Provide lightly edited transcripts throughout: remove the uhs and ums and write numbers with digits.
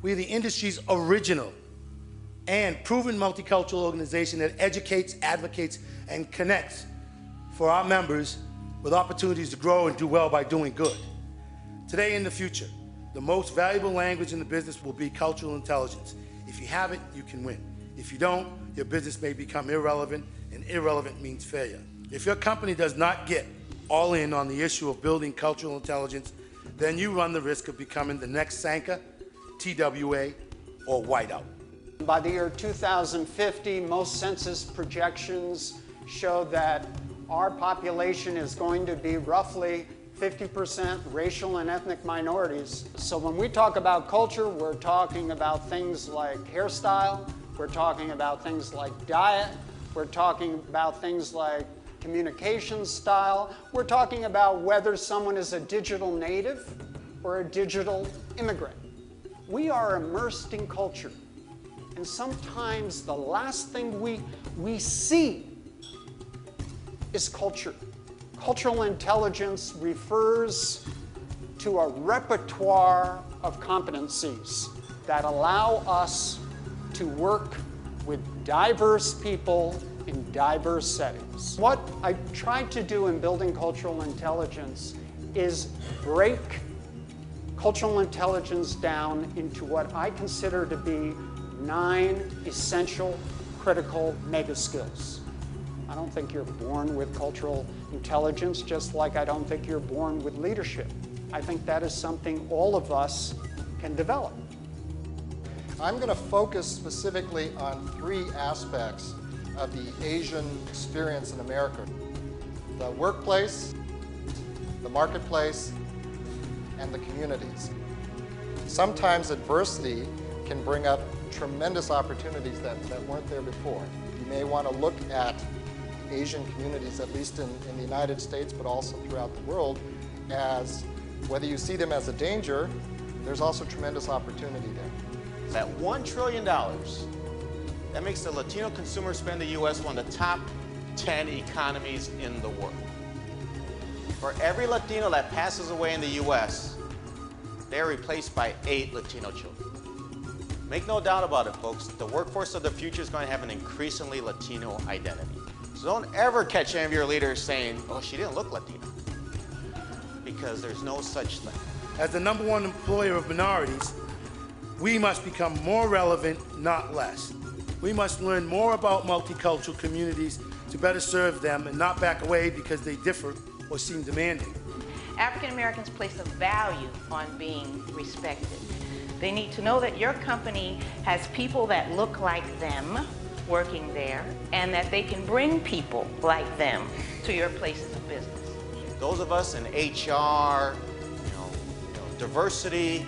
We're the industry's original and proven multicultural organization that educates, advocates, and connects for our members with opportunities to grow and do well by doing good. Today and in the future, the most valuable language in the business will be cultural intelligence. If you have it, you can win. If you don't, your business may become irrelevant, and irrelevant means failure. If your company does not get all in on the issue of building cultural intelligence, then you run the risk of becoming the next Sanka, TWA, or Whiteout. By the year 2050, most census projections show that our population is going to be roughly 50% racial and ethnic minorities. So when we talk about culture, we're talking about things like hairstyle, we're talking about things like diet, we're talking about things like communication style, we're talking about whether someone is a digital native or a digital immigrant. We are immersed in culture, and sometimes the last thing we see is culture. Cultural intelligence refers to a repertoire of competencies that allow us to work with diverse people in diverse settings. What I tried to do in building cultural intelligence is break cultural intelligence down into what I consider to be 9 essential critical mega skills. I don't think you're born with cultural intelligence, just like I don't think you're born with leadership. I think that is something all of us can develop. I'm going to focus specifically on 3 aspects of the Asian experience in America: the workplace, the marketplace, and the communities. Sometimes adversity can bring up tremendous opportunities that weren't there before. You may want to look at Asian communities, at least in the United States, but also throughout the world, as whether you see them as a danger, there's also tremendous opportunity there. That $1 trillion, that makes the Latino consumer spend in the U.S. one of the top 10 economies in the world. For every Latino that passes away in the U.S., they're replaced by 8 Latino children. Make no doubt about it, folks, the workforce of the future is going to have an increasingly Latino identity. So don't ever catch any of your leaders saying, oh, she didn't look Latino, because there's no such thing. As the #1 employer of minorities, we must become more relevant, not less. We must learn more about multicultural communities to better serve them and not back away because they differ or seem demanding. African Americans place a value on being respected. They need to know that your company has people that look like them working there, and that they can bring people like them to your places of business. Those of us in HR, diversity,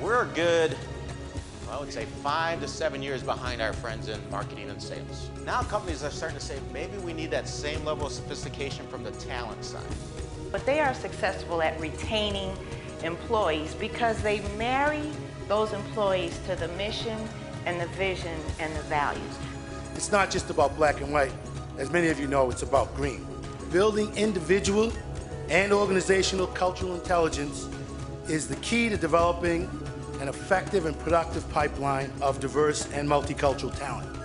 we're good, I would say 5 to 7 years behind our friends in marketing and sales. Now companies are starting to say, maybe we need that same level of sophistication from the talent side. But they are successful at retaining employees because they marry those employees to the mission and the vision and the values. It's not just about black and white. As many of you know, it's about green. Building individual and organizational cultural intelligence is the key to developing an effective and productive pipeline of diverse and multicultural talent.